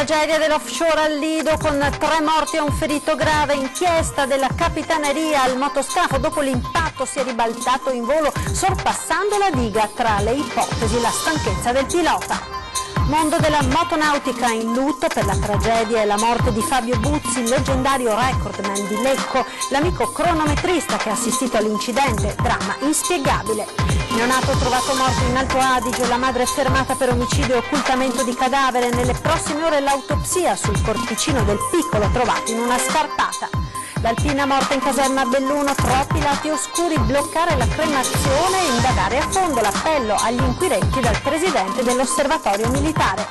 Tragedia dell'offshore al Lido con 3 morti e un ferito grave. Inchiesta della capitaneria. Il motoscafo dopo l'impatto si è ribaltato in volo sorpassando la diga. Tra le ipotesi la stanchezza del pilota. Mondo della motonautica in lutto per la tragedia e la morte di Fabio Buzzi, il leggendario recordman di Lecco, l'amico cronometrista che ha assistito all'incidente, dramma inspiegabile. Neonato trovato morto in Alto Adige, la madre è fermata per omicidio e occultamento di cadavere. Nelle prossime ore l'autopsia sul corpicino del piccolo trovato in una scarpata. L'alpina morta in caserma a Belluno, troppi lati oscuri, bloccare la cremazione e indagare a fondo. L'appello agli inquirenti dal presidente dell'osservatorio militare.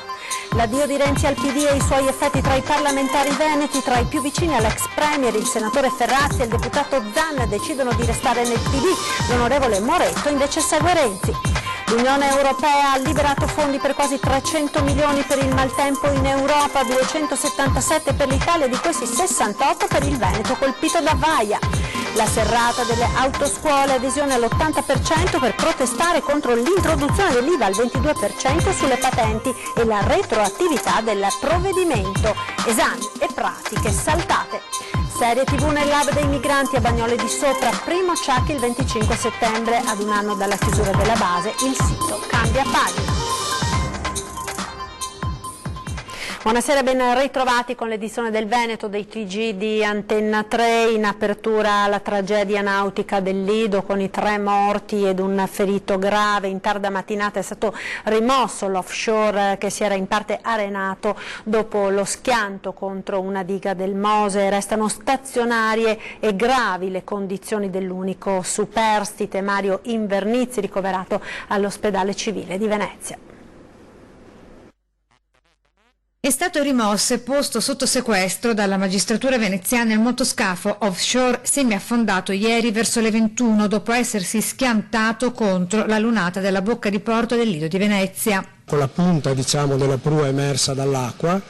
L'addio di Renzi al PD e i suoi effetti tra i parlamentari veneti. Tra i più vicini all'ex premier, il senatore Ferrazzi e il deputato Zan decidono di restare nel PD. L'onorevole Moretto invece segue Renzi. L'Unione Europea ha liberato fondi per quasi 300 milioni per il maltempo in Europa, 277 per l'Italia, di questi 68 per il Veneto colpito da Vaia. La serrata delle autoscuole, adesione all'80% per protestare contro l'introduzione dell'IVA al 22% sulle patenti e la retroattività del provvedimento. Esami e pratiche saltate. Serie TV nell'hub dei migranti a Bagnole di Sopra, primo check il 25 settembre, ad un anno dalla chiusura della base, il sito cambia pagina. Buonasera, ben ritrovati con l'edizione del Veneto dei TG di Antenna 3. In apertura la tragedia nautica del Lido con i 3 morti ed un ferito grave. In tarda mattinata è stato rimosso l'offshore che si era in parte arenato dopo lo schianto contro una diga del Mose. Restano stazionarie e gravi le condizioni dell'unico superstite Mario Invernizzi, ricoverato all'ospedale civile di Venezia. È stato rimosso e posto sotto sequestro dalla magistratura veneziana il motoscafo offshore semiaffondato ieri verso le 21 dopo essersi schiantato contro la lunata della bocca di porto del Lido di Venezia. Con la punta della prua emersa dall'acqua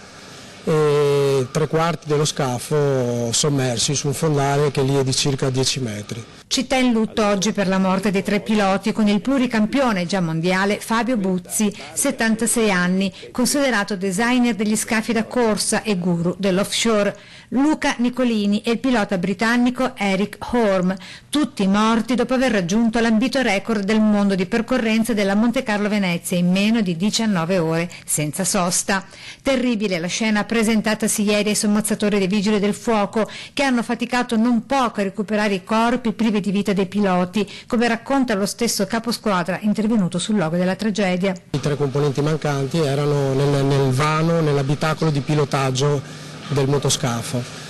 e 3/4 dello scafo sommersi su un fondale che lì è di circa 10 metri. Città in lutto oggi per la morte dei 3 piloti con il pluricampione già mondiale Fabio Buzzi, 76 anni, considerato designer degli scafi da corsa e guru dell'offshore, Luca Nicolini e il pilota britannico Eric Horm, tutti morti dopo aver raggiunto l'ambito record del mondo di percorrenza della Monte Carlo Venezia in meno di 19 ore senza sosta. Terribile la scena presentatasi ieri ai sommozzatori dei Vigili del Fuoco, che hanno faticato non poco a recuperare i corpi privi di vita dei piloti, come racconta lo stesso caposquadra intervenuto sul luogo della tragedia. I 3 componenti mancanti erano nel vano, nell'abitacolo di pilotaggio del motoscafo.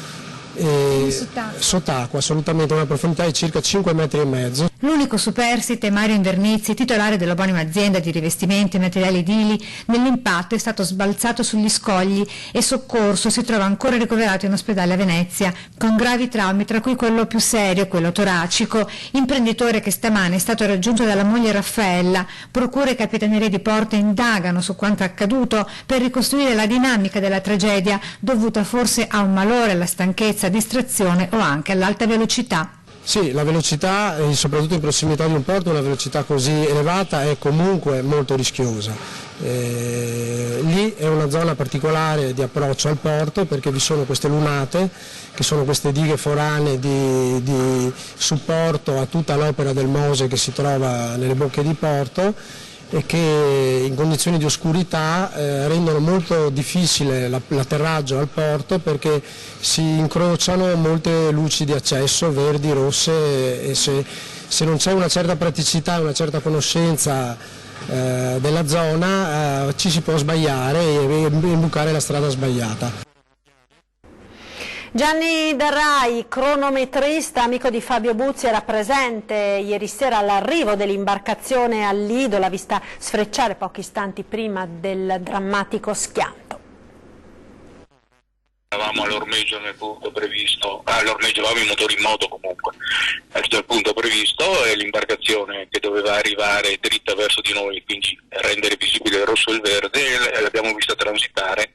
Sott'acqua, assolutamente, una profondità di circa 5,5 metri. L'unico superstite, Mario Invernizzi, titolare dell'omonima azienda di rivestimenti e materiali edili, nell'impatto è stato sbalzato sugli scogli e soccorso, si trova ancora ricoverato in ospedale a Venezia, con gravi traumi, tra cui quello più serio, quello toracico. Imprenditore che stamane è stato raggiunto dalla moglie Raffaella. Procure e capitanerie di porto indagano su quanto accaduto per ricostruire la dinamica della tragedia, dovuta forse a un malore, alla stanchezza, distrazione o anche all'alta velocità. Sì, la velocità, soprattutto in prossimità di un porto, una velocità così elevata è comunque molto rischiosa. Lì è una zona particolare di approccio al porto perché vi sono queste lunate, che sono queste dighe foranee di supporto a tutta l'opera del Mose che si trova nelle bocche di porto e che in condizioni di oscurità rendono molto difficile l'atterraggio al porto perché si incrociano molte luci di accesso, verdi, rosse, e se non c'è una certa praticità, una certa conoscenza della zona ci si può sbagliare e imbucare la strada sbagliata. Gianni Darrai, cronometrista, amico di Fabio Buzzi, era presente ieri sera all'arrivo dell'imbarcazione al Lido, l'ha vista sfrecciare pochi istanti prima del drammatico schianto. Eravamo all'ormeggio nel punto previsto, all'ormeggio avevamo i motori in moto comunque, al punto previsto, e l'imbarcazione che doveva arrivare dritta verso di noi, quindi rendere visibile il rosso e il verde, l'abbiamo vista transitare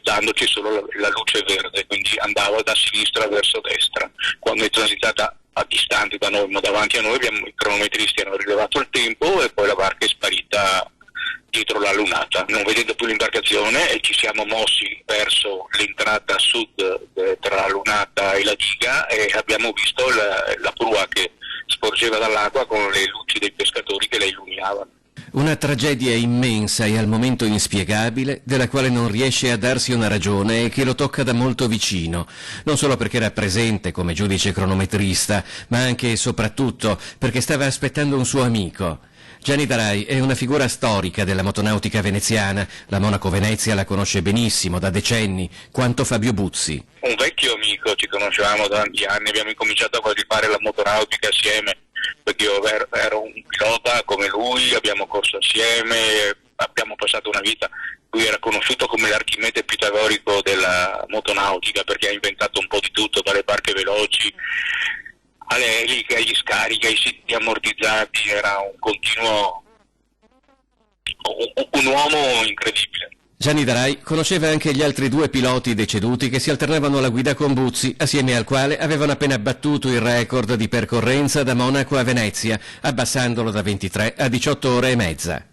dandoci solo la luce verde, quindi andava da sinistra verso destra. Quando è transitata a distanti da noi ma davanti a noi, i cronometristi hanno rilevato il tempo e poi la barca è sparita dietro la lunata. Non vedendo più l'imbarcazione ci siamo mossi verso l'entrata a sud tra la lunata e la diga e abbiamo visto la prua che sporgeva dall'acqua con le luci dei pescatori che la illuminavano. Una tragedia immensa e al momento inspiegabile, della quale non riesce a darsi una ragione e che lo tocca da molto vicino, non solo perché era presente come giudice cronometrista, ma anche e soprattutto perché stava aspettando un suo amico. Gianni Darai è una figura storica della motonautica veneziana, la Monaco Venezia la conosce benissimo da decenni, quanto Fabio Buzzi. Un vecchio amico, ci conoscevamo da tanti anni, abbiamo incominciato quasi a fare la motonautica assieme, perché io ero un pilota come lui, abbiamo corso assieme, abbiamo passato una vita. Lui era conosciuto come l'Archimede pitagorico della motonautica perché ha inventato un po' di tutto, dalle barche veloci alle eliche, agli scarichi, ai siti ammortizzati. Era un continuo, un uomo incredibile. Gianni Darai conosceva anche gli altri due piloti deceduti che si alternavano alla guida con Buzzi, assieme al quale avevano appena battuto il record di percorrenza da Monaco a Venezia, abbassandolo da 23 a 18 ore e mezza.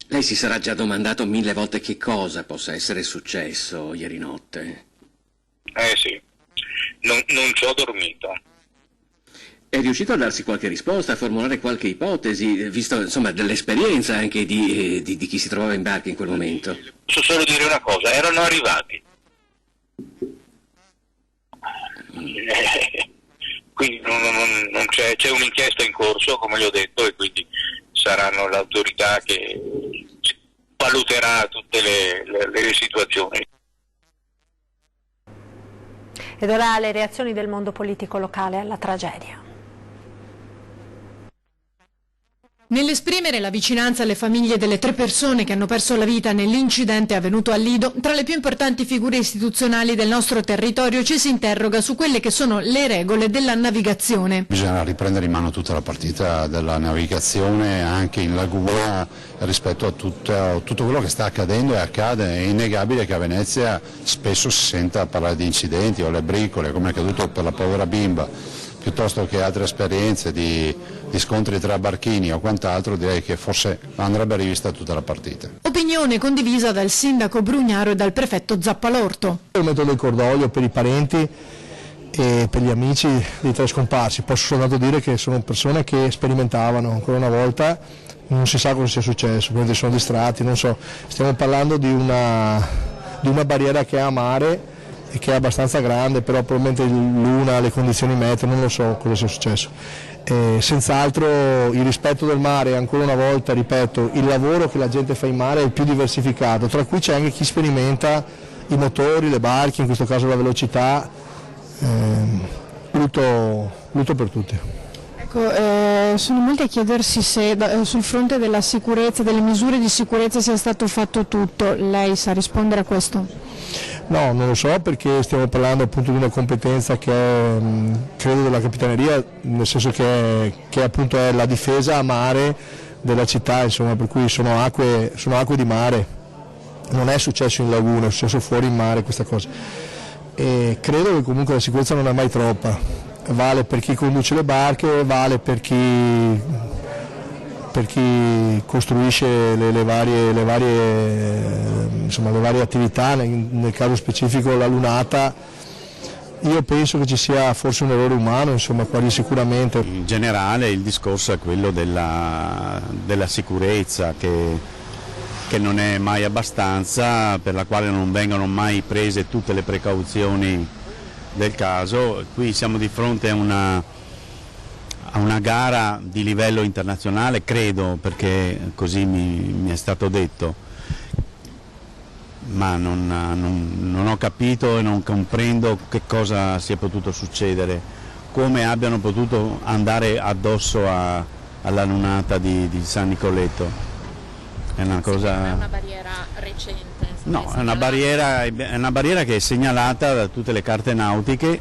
Lei si sarà già domandato 1000 volte che cosa possa essere successo ieri notte. Sì, non ci ho dormito. È riuscito a darsi qualche risposta, a formulare qualche ipotesi, visto insomma dell'esperienza anche di chi si trovava in barca in quel momento? Posso solo dire una cosa, erano arrivati. Quindi non c'è un'inchiesta in corso, come gli ho detto, e quindi saranno l'autorità che valuterà tutte le situazioni. Ed ora le reazioni del mondo politico locale alla tragedia. Nell'esprimere la vicinanza alle famiglie delle 3 persone che hanno perso la vita nell'incidente avvenuto a Lido, tra le più importanti figure istituzionali del nostro territorio ci si interroga su quelle che sono le regole della navigazione. Bisogna riprendere in mano tutta la partita della navigazione anche in laguna rispetto a tutto quello che sta accadendo e accade. È innegabile che a Venezia spesso si senta parlare di incidenti o le bricole, come è accaduto per la povera bimba, piuttosto che altre esperienze di scontri tra barchini o quant'altro. Direi che forse andrebbe rivista tutta la partita. Opinione condivisa dal sindaco Brugnaro e dal prefetto Zappalorto. Il metodo del cordoglio per i parenti e per gli amici dei 3 scomparsi. Posso soltanto dire che sono persone che sperimentavano ancora una volta, non si sa cosa sia successo, probabilmente sono distratti, non so. Stiamo parlando di una barriera che è a mare e che è abbastanza grande, però probabilmente l'una, le condizioni meteo, non lo so cosa sia successo. Senz'altro il rispetto del mare, ancora una volta ripeto, il lavoro che la gente fa in mare è il più diversificato, tra cui c'è anche chi sperimenta i motori, le barche, in questo caso la velocità, lutto per tutti. Ecco, sono molti a chiedersi se sul fronte della sicurezza, delle misure di sicurezza sia stato fatto tutto. Lei sa rispondere a questo? No, non lo so, perché stiamo parlando appunto di una competenza che è, credo, della Capitaneria, nel senso che appunto è la difesa a mare della città, insomma, per cui sono acque di mare, non è successo in laguna, è successo fuori in mare questa cosa. E credo che comunque la sicurezza non è mai troppa, vale per chi conduce le barche, vale per chi costruisce le varie attività, nel caso specifico la lunata. Io penso che ci sia forse un errore umano, insomma, quasi sicuramente. In generale il discorso è quello della sicurezza che non è mai abbastanza, per la quale non vengono mai prese tutte le precauzioni del caso. Qui siamo di fronte a una gara di livello internazionale, credo, perché così mi è stato detto, ma non ho capito e non comprendo che cosa sia potuto succedere, come abbiano potuto andare addosso alla lunata di San Nicoletto. È una cosa... È una barriera recente? No, è una barriera che è segnalata da tutte le carte nautiche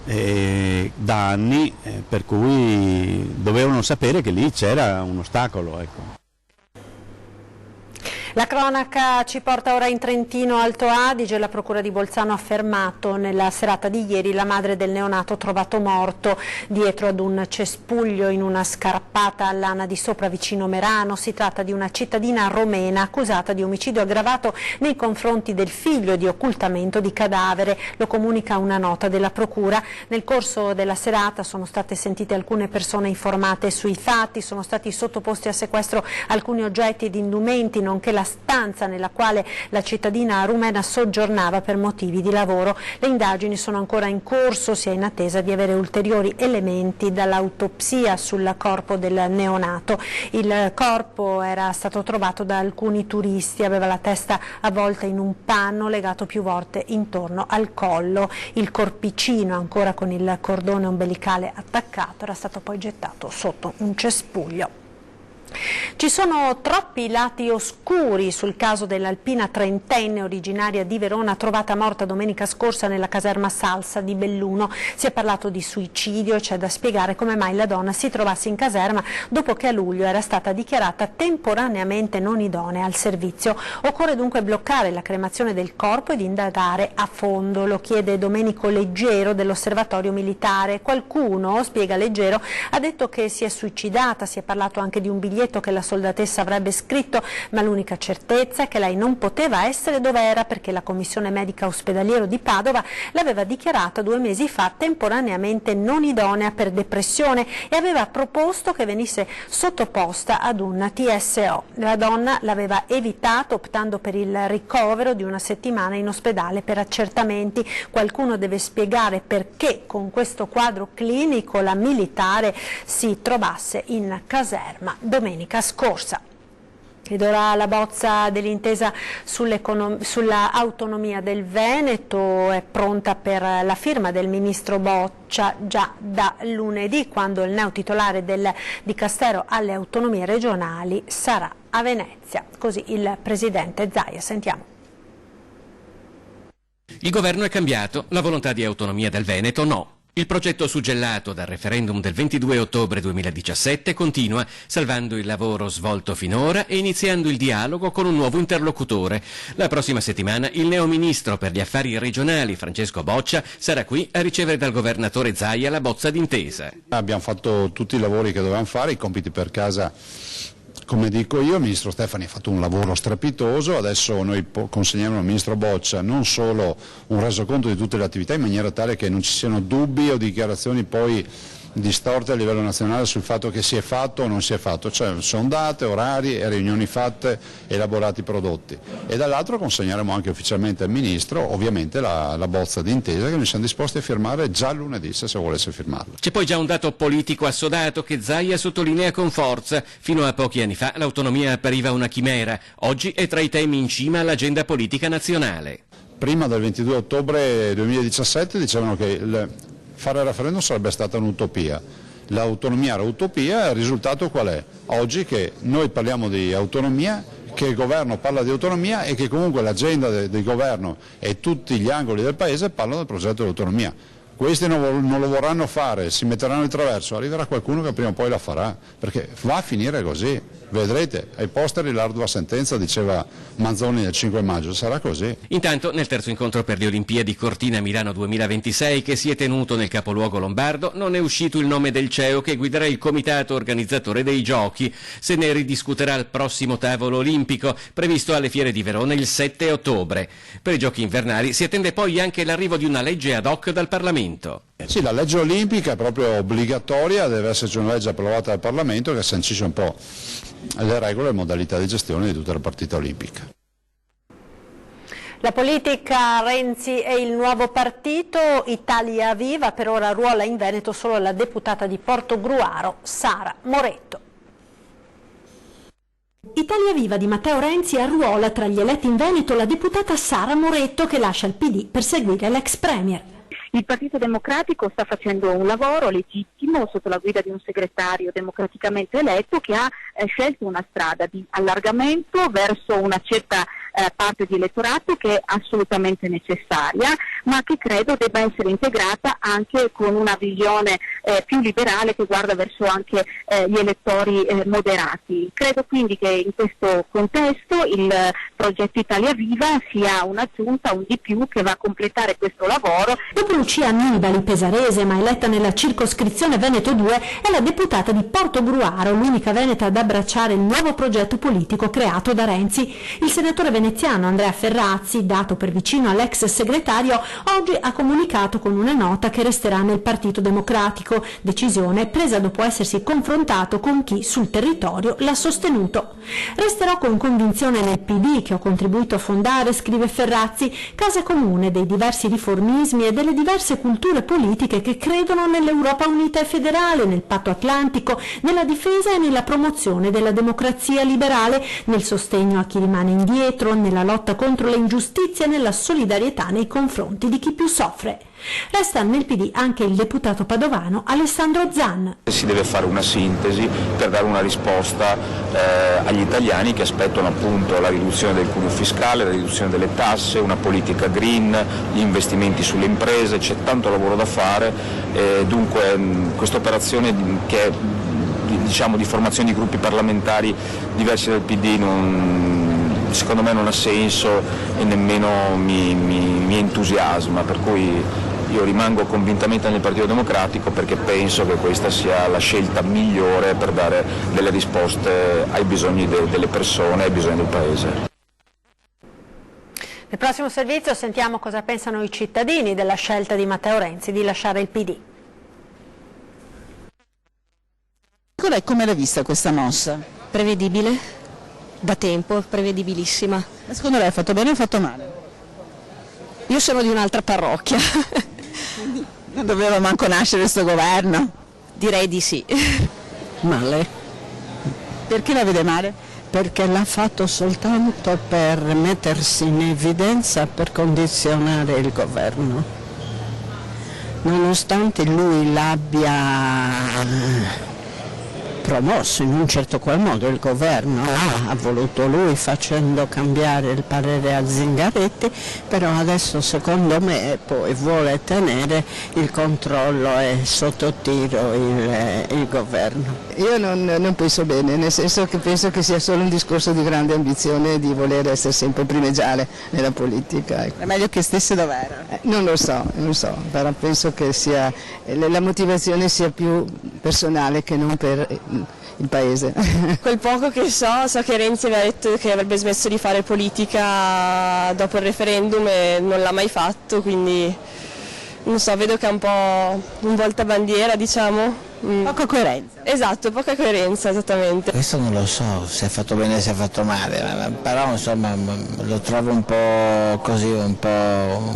da anni, per cui dovevano sapere che lì c'era un ostacolo, ecco. La cronaca ci porta ora in Trentino Alto Adige. La procura di Bolzano ha fermato nella serata di ieri la madre del neonato trovato morto dietro ad un cespuglio in una scarpata all'Ana di Sopra vicino Merano. Si tratta di una cittadina romena accusata di omicidio aggravato nei confronti del figlio e di occultamento di cadavere. Lo comunica una nota della procura. Nel corso della serata sono state sentite alcune persone informate sui fatti, sono stati sottoposti a sequestro alcuni oggetti ed indumenti, nonché la stanza nella quale la cittadina rumena soggiornava per motivi di lavoro. Le indagini sono ancora in corso, si è in attesa di avere ulteriori elementi dall'autopsia sul corpo del neonato. Il corpo era stato trovato da alcuni turisti, aveva la testa avvolta in un panno legato più volte intorno al collo. Il corpicino, ancora con il cordone ombelicale attaccato, era stato poi gettato sotto un cespuglio. Ci sono troppi lati oscuri sul caso dell'alpina trentenne originaria di Verona trovata morta domenica scorsa nella caserma Salsa di Belluno. Si è parlato di suicidio e c'è da spiegare come mai la donna si trovasse in caserma dopo che a luglio era stata dichiarata temporaneamente non idonea al servizio. Occorre dunque bloccare la cremazione del corpo ed indagare a fondo, lo chiede Domenico Leggero dell'Osservatorio Militare. Qualcuno, spiega Leggero, ha detto che si è suicidata, si è parlato anche di un biglietto che la soldatessa avrebbe scritto, ma l'unica certezza è che lei non poteva essere dove era perché la commissione medica ospedaliero di Padova l'aveva dichiarata 2 mesi fa temporaneamente non idonea per depressione e aveva proposto che venisse sottoposta ad un TSO. La donna l'aveva evitato optando per il ricovero di 1 settimana in ospedale per accertamenti. Qualcuno deve spiegare perché con questo quadro clinico la militare si trovasse in caserma domenica scorsa. Ed ora la bozza dell'intesa sulla autonomia del Veneto è pronta per la firma del ministro Boccia già da lunedì, quando il neotitolare del Dicastero alle autonomie regionali sarà a Venezia. Così il presidente Zaia. Sentiamo. Il governo è cambiato, la volontà di autonomia del Veneto no. Il progetto suggellato dal referendum del 22 ottobre 2017 continua, salvando il lavoro svolto finora e iniziando il dialogo con un nuovo interlocutore. La prossima settimana il neoministro per gli affari regionali Francesco Boccia sarà qui a ricevere dal governatore Zaia la bozza d'intesa. Abbiamo fatto tutti i lavori che dovevamo fare, i compiti per casa. Come dico io, il ministro Stefani ha fatto un lavoro strepitoso, adesso noi consegniamo al ministro Boccia non solo un resoconto di tutte le attività in maniera tale che non ci siano dubbi o dichiarazioni poi distorte a livello nazionale sul fatto che si è fatto o non si è fatto, cioè sono date, orari e riunioni fatte, elaborati prodotti, e dall'altro consegneremo anche ufficialmente al Ministro ovviamente la bozza d'intesa che noi siamo disposti a firmare già lunedì se volesse firmarla. C'è poi già un dato politico assodato che Zaia sottolinea con forza. Fino a pochi anni fa l'autonomia appariva una chimera, oggi è tra i temi in cima all'agenda politica nazionale. Prima del 22 ottobre 2017 dicevano che fare il referendum sarebbe stata un'utopia, l'autonomia era utopia, il risultato qual è? Oggi che noi parliamo di autonomia, che il governo parla di autonomia e che comunque l'agenda del governo e tutti gli angoli del paese parlano del progetto di autonomia. Questi non lo vorranno fare, si metteranno di traverso, arriverà qualcuno che prima o poi la farà, perché va a finire così, vedrete, ai posteri l'ardua sentenza, diceva Manzoni nel 5 maggio, sarà così. Intanto nel terzo incontro per le Olimpiadi Cortina-Milano 2026 che si è tenuto nel capoluogo lombardo non è uscito il nome del CEO che guiderà il comitato organizzatore dei giochi, se ne ridiscuterà al prossimo tavolo olimpico previsto alle Fiere di Verona il 7 ottobre. Per i giochi invernali si attende poi anche l'arrivo di una legge ad hoc dal Parlamento. Sì, la legge olimpica è proprio obbligatoria, deve esserci una legge approvata dal Parlamento che sancisce un po' le regole e le modalità di gestione di tutta la partita olimpica. La politica, Renzi e il nuovo partito, Italia Viva, per ora ruola in Veneto solo la deputata di Portogruaro, Sara Moretto. Italia Viva di Matteo Renzi arruola tra gli eletti in Veneto la deputata Sara Moretto che lascia il PD per seguire l'ex premier. Il Partito Democratico sta facendo un lavoro legittimo sotto la guida di un segretario democraticamente eletto che ha scelto una strada di allargamento verso una certa parte di elettorato che è assolutamente necessaria, ma che credo debba essere integrata anche con una visione più liberale che guarda verso anche gli elettori moderati. Credo quindi che in questo contesto il progetto Italia Viva sia un'aggiunta, un di più che va a completare questo lavoro. Dopo Lucia Annibali, pesarese ma eletta nella circoscrizione Veneto 2, è la deputata di Portogruaro, l'unica veneta ad abbracciare il nuovo progetto politico creato da Renzi. Il senatore veneziano Andrea Ferrazzi, dato per vicino all'ex segretario, oggi ha comunicato con una nota che resterà nel Partito Democratico, decisione presa dopo essersi confrontato con chi sul territorio l'ha sostenuto. Resterò con convinzione nel PD che ho contribuito a fondare, scrive Ferrazzi, casa comune dei diversi riformismi e delle diverse culture politiche che credono nell'Europa unita e federale, nel patto atlantico, nella difesa e nella promozione della democrazia liberale, nel sostegno a chi rimane indietro, nella lotta contro le ingiustizie e nella solidarietà nei confronti di chi più soffre. Resta nel PD anche il deputato padovano Alessandro Zan. Si deve fare una sintesi per dare una risposta agli italiani che aspettano appunto la riduzione del cuneo fiscale, la riduzione delle tasse, una politica green, gli investimenti sulle imprese, c'è tanto lavoro da fare, dunque questa operazione che è di formazione di gruppi parlamentari diversi dal PD secondo me non ha senso e nemmeno mi entusiasma, per cui io rimango convintamente nel Partito Democratico perché penso che questa sia la scelta migliore per dare delle risposte ai bisogni delle persone, ai bisogni del Paese. Nel prossimo servizio sentiamo cosa pensano i cittadini della scelta di Matteo Renzi di lasciare il PD. Come l'hai vista questa mossa? Prevedibile, da tempo, prevedibilissima. Ma secondo lei ha fatto bene o ha fatto male? Io sono di un'altra parrocchia. Non doveva manco nascere questo governo? Direi di sì. Male. Perché la vede male? Perché l'ha fatto soltanto per mettersi in evidenza, per condizionare il governo. Nonostante lui l'abbia promosso in un certo qual modo, il governo ha voluto lui facendo cambiare il parere a Zingaretti, però adesso secondo me poi vuole tenere il controllo e sotto tiro il governo. Io non penso bene, nel senso che penso che sia solo un discorso di grande ambizione di voler essere sempre primeggiare nella politica. È meglio che stesse dov'era? Non lo so, però penso che la motivazione sia più personale che non per il paese. Quel poco che so che Renzi aveva detto che avrebbe smesso di fare politica dopo il referendum e non l'ha mai fatto, quindi non so, vedo che è un po' un voltabandiera, diciamo. Poca coerenza. Esatto, poca coerenza, esattamente. Questo non lo so se è fatto bene o se è fatto male, però insomma lo trovo un po' così, un po'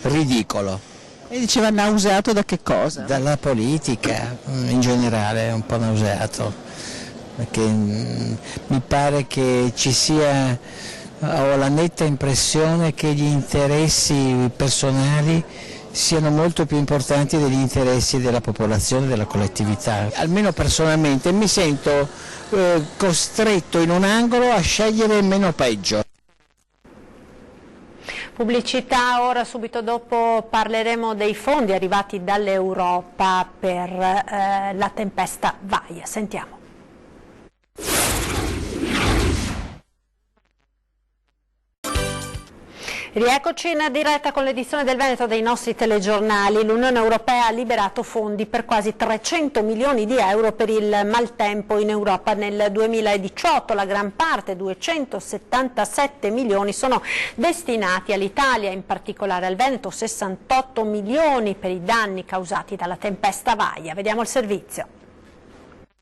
ridicolo. E diceva nauseato da che cosa? Dalla politica, in generale, è un po' nauseato, perché mi pare che ci sia, ho la netta impressione che gli interessi personali siano molto più importanti degli interessi della popolazione, della collettività. Almeno personalmente mi sento costretto in un angolo a scegliere il meno peggio. Pubblicità, ora subito dopo parleremo dei fondi arrivati dall'Europa per la tempesta Vaia. Sentiamo. Rieccoci in diretta con l'edizione del Veneto dei nostri telegiornali. L'Unione Europea ha liberato fondi per quasi 300 milioni di euro per il maltempo in Europa nel 2018. La gran parte, 277 milioni, sono destinati all'Italia, in particolare al Veneto, 68 milioni per i danni causati dalla tempesta Vaia. Vediamo il servizio.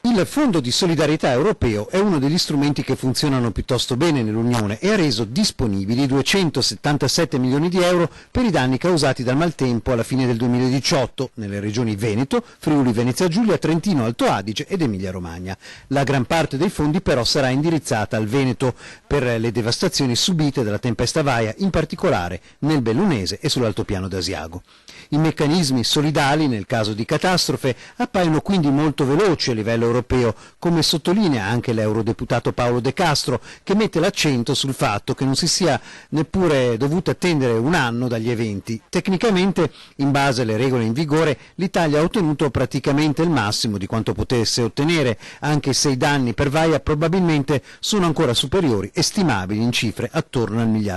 Il Fondo di solidarietà europeo è uno degli strumenti che funzionano piuttosto bene nell'Unione e ha reso disponibili 277 milioni di euro per i danni causati dal maltempo alla fine del 2018 nelle regioni Veneto, Friuli Venezia Giulia, Trentino Alto Adige ed Emilia Romagna. La gran parte dei fondi però sarà indirizzata al Veneto per le devastazioni subite dalla tempesta Vaia, in particolare nel Bellunese e sull'altopiano d'Asiago. I meccanismi solidali nel caso di catastrofe appaiono quindi molto veloci a livello europeo, come sottolinea anche l'eurodeputato Paolo De Castro, che mette l'accento sul fatto che non si sia neppure dovuto attendere un anno dagli eventi. Tecnicamente, in base alle regole in vigore, l'Italia ha ottenuto praticamente il massimo di quanto potesse ottenere, anche se i danni per Vaia probabilmente sono ancora superiori e stimabili in cifre attorno al €1 miliardo.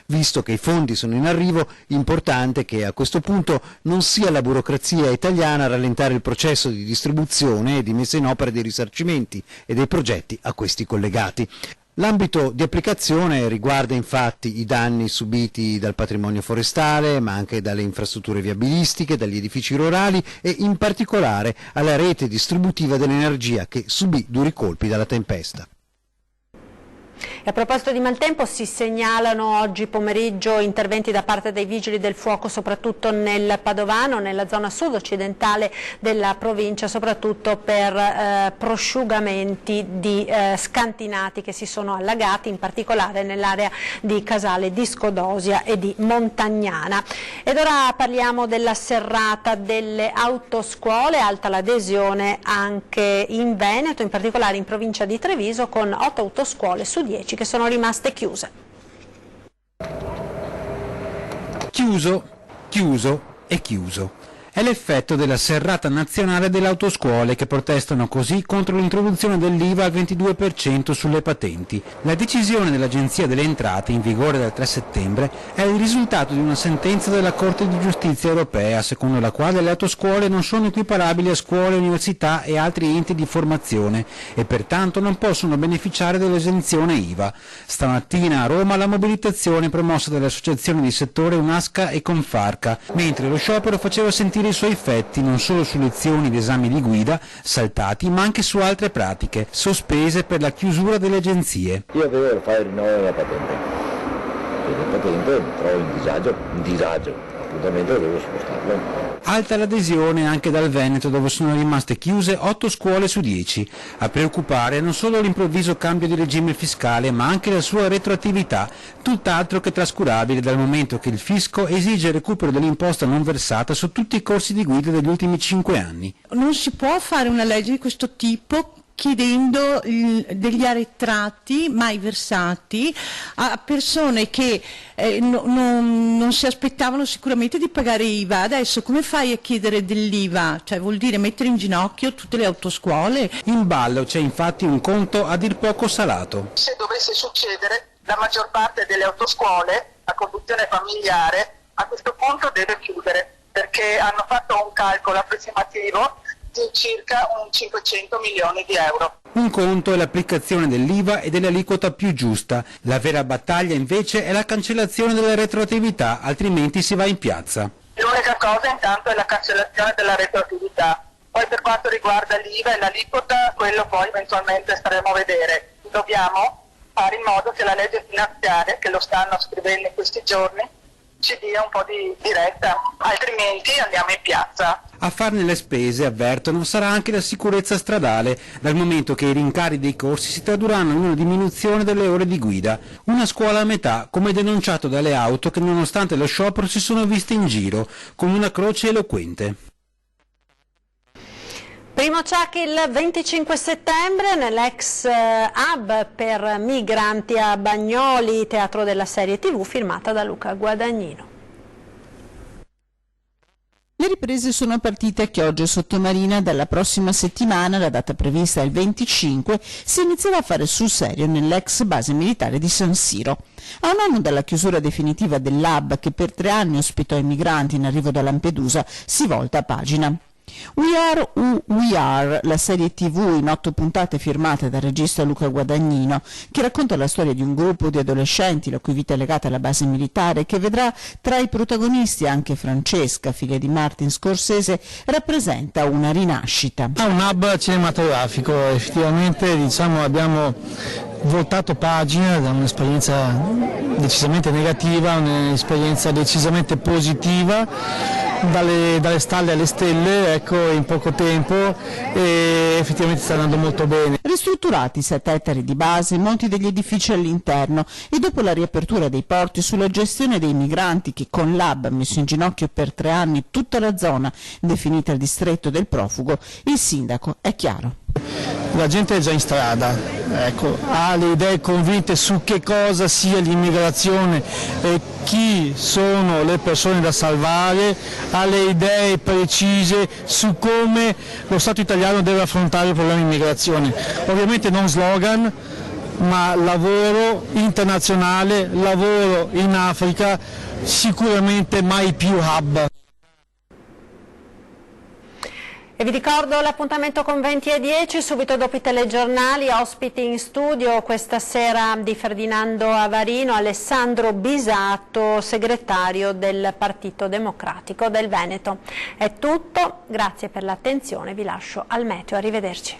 Visto che i fondi sono in arrivo, importante che a questo punto non sia la burocrazia italiana a rallentare il processo di distribuzione e di messa in opera dei risarcimenti e dei progetti a questi collegati. L'ambito di applicazione riguarda infatti i danni subiti dal patrimonio forestale, ma anche dalle infrastrutture viabilistiche, dagli edifici rurali e in particolare alla rete distributiva dell'energia che subì duri colpi dalla tempesta. E a proposito di maltempo, si segnalano oggi pomeriggio interventi da parte dei vigili del fuoco soprattutto nel Padovano, nella zona sud-occidentale della provincia, soprattutto per prosciugamenti di scantinati che si sono allagati, in particolare nell'area di Casale di Scodosia e di Montagnana. Ed ora parliamo della serrata delle autoscuole, alta l'adesione anche in Veneto, in particolare in provincia di Treviso, con 8 autoscuole su 10 che sono rimaste chiuse. Chiuso, chiuso e chiuso. È l'effetto della serrata nazionale delle autoscuole che protestano così contro l'introduzione dell'IVA al 22% sulle patenti. La decisione dell'Agenzia delle Entrate, in vigore dal 3 settembre, è il risultato di una sentenza della Corte di Giustizia europea, secondo la quale le autoscuole non sono equiparabili a scuole, università e altri enti di formazione e pertanto non possono beneficiare dell'esenzione IVA. Stamattina a Roma la mobilitazione promossa dalle associazioni di settore UNASCA e Confarca, mentre lo sciopero faceva sentire i suoi effetti non solo su lezioni ed esami di guida saltati, ma anche su altre pratiche, sospese per la chiusura delle agenzie. Io devo fare il rinnovo della patente, perché la patente mi trovo in disagio, appuntamento devo spostarlo. Alta l'adesione anche dal Veneto, dove sono rimaste chiuse 8 scuole su 10. A preoccupare non solo l'improvviso cambio di regime fiscale, ma anche la sua retroattività, tutt'altro che trascurabile dal momento che il fisco esige il recupero dell'imposta non versata su tutti i corsi di guida degli ultimi 5 anni. Non si può fare una legge di questo tipo chiedendo degli arretrati mai versati a persone che non si aspettavano sicuramente di pagare IVA. Adesso come fai a chiedere dell'IVA? Cioè vuol dire mettere in ginocchio tutte le autoscuole? In ballo c'è infatti un conto a dir poco salato. Se dovesse succedere, la maggior parte delle autoscuole a conduzione familiare a questo punto deve chiudere, perché hanno fatto un calcolo approssimativo di circa un 500 milioni di euro. Un conto è l'applicazione dell'IVA e dell'aliquota più giusta. La vera battaglia invece è la cancellazione della retroattività, altrimenti si va in piazza. L'unica cosa intanto è la cancellazione della retroattività. Poi per quanto riguarda l'IVA e l'aliquota, quello poi eventualmente staremo a vedere. Dobbiamo fare in modo che la legge finanziaria, che lo stanno scrivendo in questi giorni, ci dia un po' di diretta, altrimenti andiamo in piazza. A farne le spese, avvertono, sarà anche la sicurezza stradale, dal momento che i rincari dei corsi si tradurranno in una diminuzione delle ore di guida. Una scuola a metà, come denunciato dalle auto che nonostante lo sciopero si sono viste in giro, con una croce eloquente. Primo check il 25 settembre nell'ex hub per migranti a Bagnoli, teatro della serie TV, firmata da Luca Guadagnino. Le riprese sono partite a Chioggia Sottomarina. Dalla prossima settimana, la data prevista è il 25, si inizierà a fare sul serio nell'ex base militare di San Siro. A un anno dalla chiusura definitiva dell'hub, che per 3 anni ospitò i migranti in arrivo da Lampedusa, si volta a pagina. We Are Who We Are, la serie TV in 8 puntate firmate dal regista Luca Guadagnino, che racconta la storia di un gruppo di adolescenti la cui vita è legata alla base militare, che vedrà tra i protagonisti anche Francesca, figlia di Martin Scorsese, rappresenta una rinascita. Un hub cinematografico, effettivamente abbiamo voltato pagina da un'esperienza decisamente negativa a un'esperienza decisamente positiva. dalle stalle alle stelle, ecco, in poco tempo, e effettivamente sta andando molto bene. Ristrutturati 7 ettari di base, molti degli edifici all'interno, e dopo la riapertura dei porti sulla gestione dei migranti che con l'hub ha messo in ginocchio per 3 anni tutta la zona definita il distretto del profugo, il sindaco è chiaro. La gente è già in strada, ecco, ha le idee convinte su che cosa sia l'immigrazione e chi sono le persone da salvare, ha le idee precise su come lo Stato italiano deve affrontare il problema immigrazione. Ovviamente non slogan, ma lavoro internazionale, lavoro in Africa, sicuramente mai più hub. E vi ricordo l'appuntamento con 20:10, subito dopo i telegiornali, ospiti in studio questa sera di Ferdinando Avarino, Alessandro Bisato, segretario del Partito Democratico del Veneto. È tutto, grazie per l'attenzione, vi lascio al meteo, arrivederci.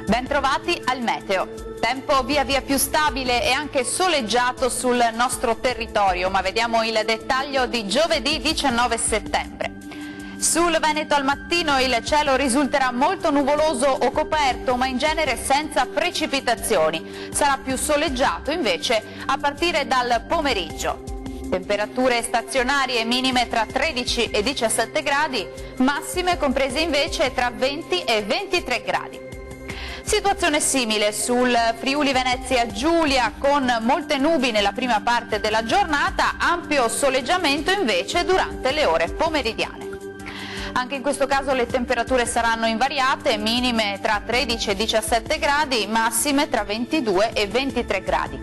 Bentrovati al meteo. Tempo via via più stabile e anche soleggiato sul nostro territorio, ma vediamo il dettaglio di giovedì 19 settembre. Sul Veneto al mattino il cielo risulterà molto nuvoloso o coperto, ma in genere senza precipitazioni. Sarà più soleggiato invece a partire dal pomeriggio. Temperature stazionarie minime tra 13 e 17 gradi, massime comprese invece tra 20 e 23 gradi. Situazione simile sul Friuli Venezia Giulia, con molte nubi nella prima parte della giornata, ampio soleggiamento invece durante le ore pomeridiane. Anche in questo caso le temperature saranno invariate, minime tra 13 e 17 gradi, massime tra 22 e 23 gradi.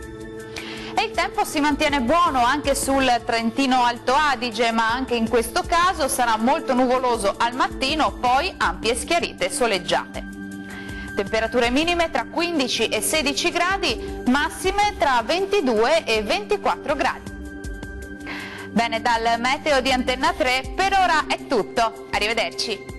E il tempo si mantiene buono anche sul Trentino Alto Adige, ma anche in questo caso sarà molto nuvoloso al mattino, poi ampie schiarite soleggiate. Temperature minime tra 15 e 16 gradi, massime tra 22 e 24 gradi. Bene, dal meteo di Antenna 3 per ora è tutto. Arrivederci.